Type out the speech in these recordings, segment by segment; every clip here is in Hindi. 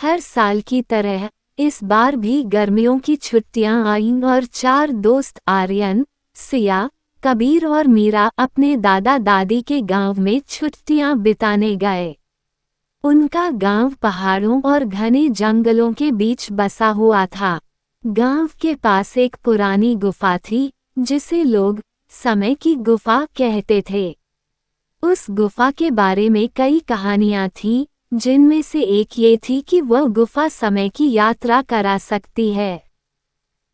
हर साल की तरह इस बार भी गर्मियों की छुट्टियां आईं और 4 दोस्त आर्यन, सिया, कबीर और मीरा अपने दादा दादी के गांव में छुट्टियां बिताने गए। उनका गांव पहाड़ों और घने जंगलों के बीच बसा हुआ था। गांव के पास एक पुरानी गुफा थी, जिसे लोग समय की गुफा कहते थे। उस गुफा के बारे में कई कहानियां थीं, जिनमें से एक ये थी कि वह गुफा समय की यात्रा करा सकती है।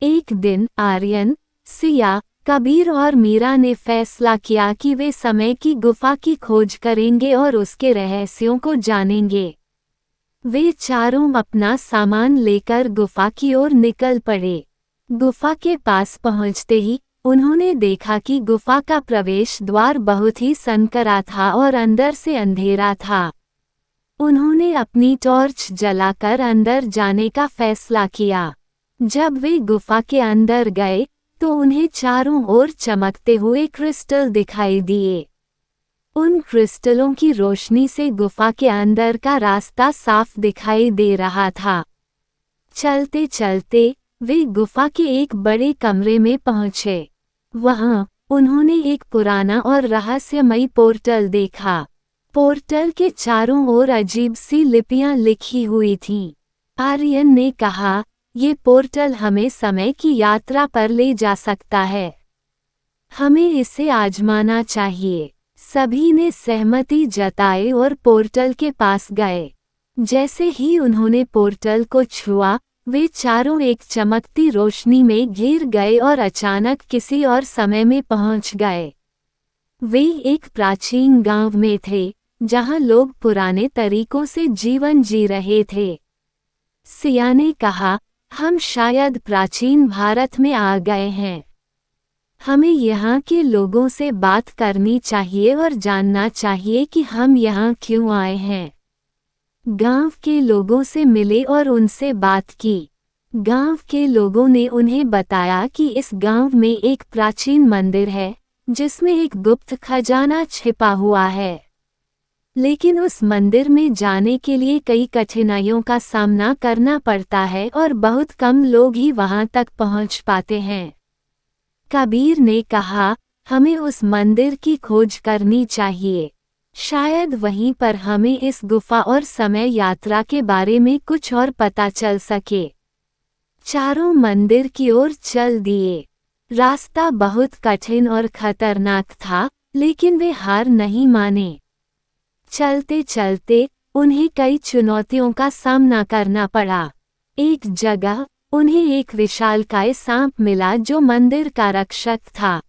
एक दिन आर्यन, सिया, कबीर और मीरा ने फैसला किया कि वे समय की गुफा की खोज करेंगे और उसके रहस्यों को जानेंगे। वे चारों अपना सामान लेकर गुफा की ओर निकल पड़े। गुफा के पास पहुंचते ही उन्होंने देखा कि गुफा का प्रवेश द्वार बहुत ही संकरा था और अंदर से अंधेरा था। उन्होंने अपनी टॉर्च जलाकर अंदर जाने का फैसला किया। जब वे गुफा के अंदर गए तो उन्हें चारों ओर चमकते हुए क्रिस्टल दिखाई दिए। उन क्रिस्टलों की रोशनी से गुफा के अंदर का रास्ता साफ दिखाई दे रहा था। चलते चलते वे गुफा के एक बड़े कमरे में पहुंचे। वहां उन्होंने एक पुराना और रहस्यमयी पोर्टल देखा। पोर्टल के चारों ओर अजीब सी लिपियां लिखी हुई थीं। आर्यन ने कहा, ये पोर्टल हमें समय की यात्रा पर ले जा सकता है। हमें इसे आजमाना चाहिए। सभी ने सहमति जताई और पोर्टल के पास गए। जैसे ही उन्होंने पोर्टल को छुआ, वे चारों एक चमकती रोशनी में घिर गए और अचानक किसी और समय में पहुंच गए। वे एक प्राचीन गांव में थे, जहां लोग पुराने तरीकों से जीवन जी रहे थे। सिया ने कहा, हम शायद प्राचीन भारत में आ गए हैं। हमें यहाँ के लोगों से बात करनी चाहिए और जानना चाहिए कि हम यहाँ क्यों आए हैं। गांव के लोगों से मिले और उनसे बात की। गांव के लोगों ने उन्हें बताया कि इस गांव में एक प्राचीन मंदिर है, जिसमें एक गुप्त खजाना छिपा हुआ है। लेकिन उस मंदिर में जाने के लिए कई कठिनाइयों का सामना करना पड़ता है और बहुत कम लोग ही वहां तक पहुंच पाते हैं। कबीर ने कहा, हमें उस मंदिर की खोज करनी चाहिए। शायद वहीं पर हमें इस गुफा और समय यात्रा के बारे में कुछ और पता चल सके। चारों मंदिर की ओर चल दिए। रास्ता बहुत कठिन और खतरनाक था, लेकिन वे हार नहीं माने। चलते चलते उन्हें कई चुनौतियों का सामना करना पड़ा। एक जगह उन्हें एक विशालकाय सांप मिला जो मंदिर का रक्षक था।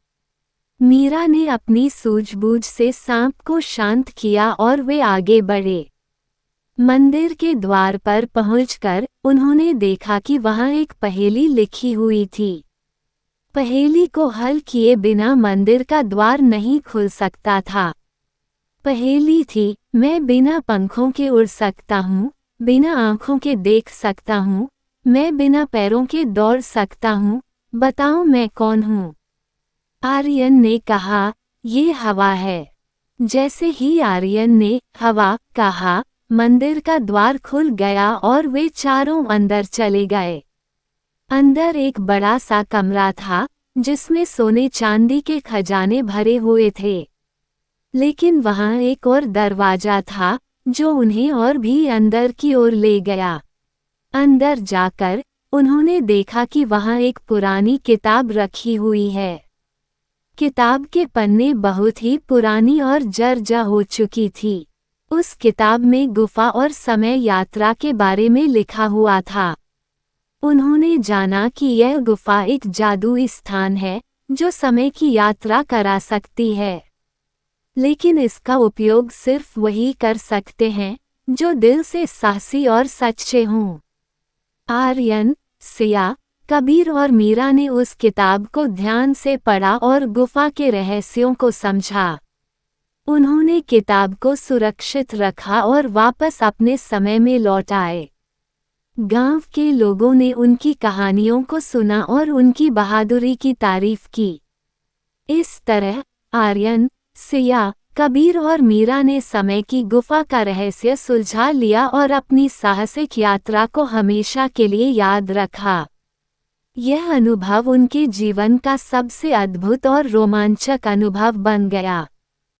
मीरा ने अपनी सूझबूझ से सांप को शांत किया और वे आगे बढ़े। मंदिर के द्वार पर पहुंचकर उन्होंने देखा कि वहां एक पहेली लिखी हुई थी। पहेली को हल किए बिना मंदिर का द्वार नहीं खुल सकता था। पहेली थी, मैं बिना पंखों के उड़ सकता हूँ, बिना आँखों के देख सकता हूँ, मैं बिना पैरों के दौड़ सकता हूँ, बताओ मैं कौन हूँ। आर्यन ने कहा, ये हवा है। जैसे ही आर्यन ने हवा कहा, मंदिर का द्वार खुल गया और वे चारों अंदर चले गए। अंदर एक बड़ा सा कमरा था, जिसमें सोने चांदी के खजाने भरे हुए थे। लेकिन वहां एक और दरवाजा था, जो उन्हें और भी अंदर की ओर ले गया। अंदर जाकर उन्होंने देखा कि वहां एक पुरानी किताब रखी हुई है। किताब के पन्ने बहुत ही पुरानी और जर्जर हो चुकी थी। उस किताब में गुफा और समय यात्रा के बारे में लिखा हुआ था। उन्होंने जाना कि यह गुफा एक जादुई स्थान है, जो समय की यात्रा करा सकती है। लेकिन इसका उपयोग सिर्फ वही कर सकते हैं, जो दिल से साहसी और सच्चे हों। आर्यन, सिया, कबीर और मीरा ने उस किताब को ध्यान से पढ़ा और गुफा के रहस्यों को समझा। उन्होंने किताब को सुरक्षित रखा और वापस अपने समय में लौट आए। गांव के लोगों ने उनकी कहानियों को सुना और उनकी बहादुरी की तारीफ की। इस तरह आर्यन, सिया, कबीर और मीरा ने समय की गुफा का रहस्य सुलझा लिया और अपनी साहसिक यात्रा को हमेशा के लिए याद रखा। यह अनुभव उनके जीवन का सबसे अद्भुत और रोमांचक अनुभव बन गया।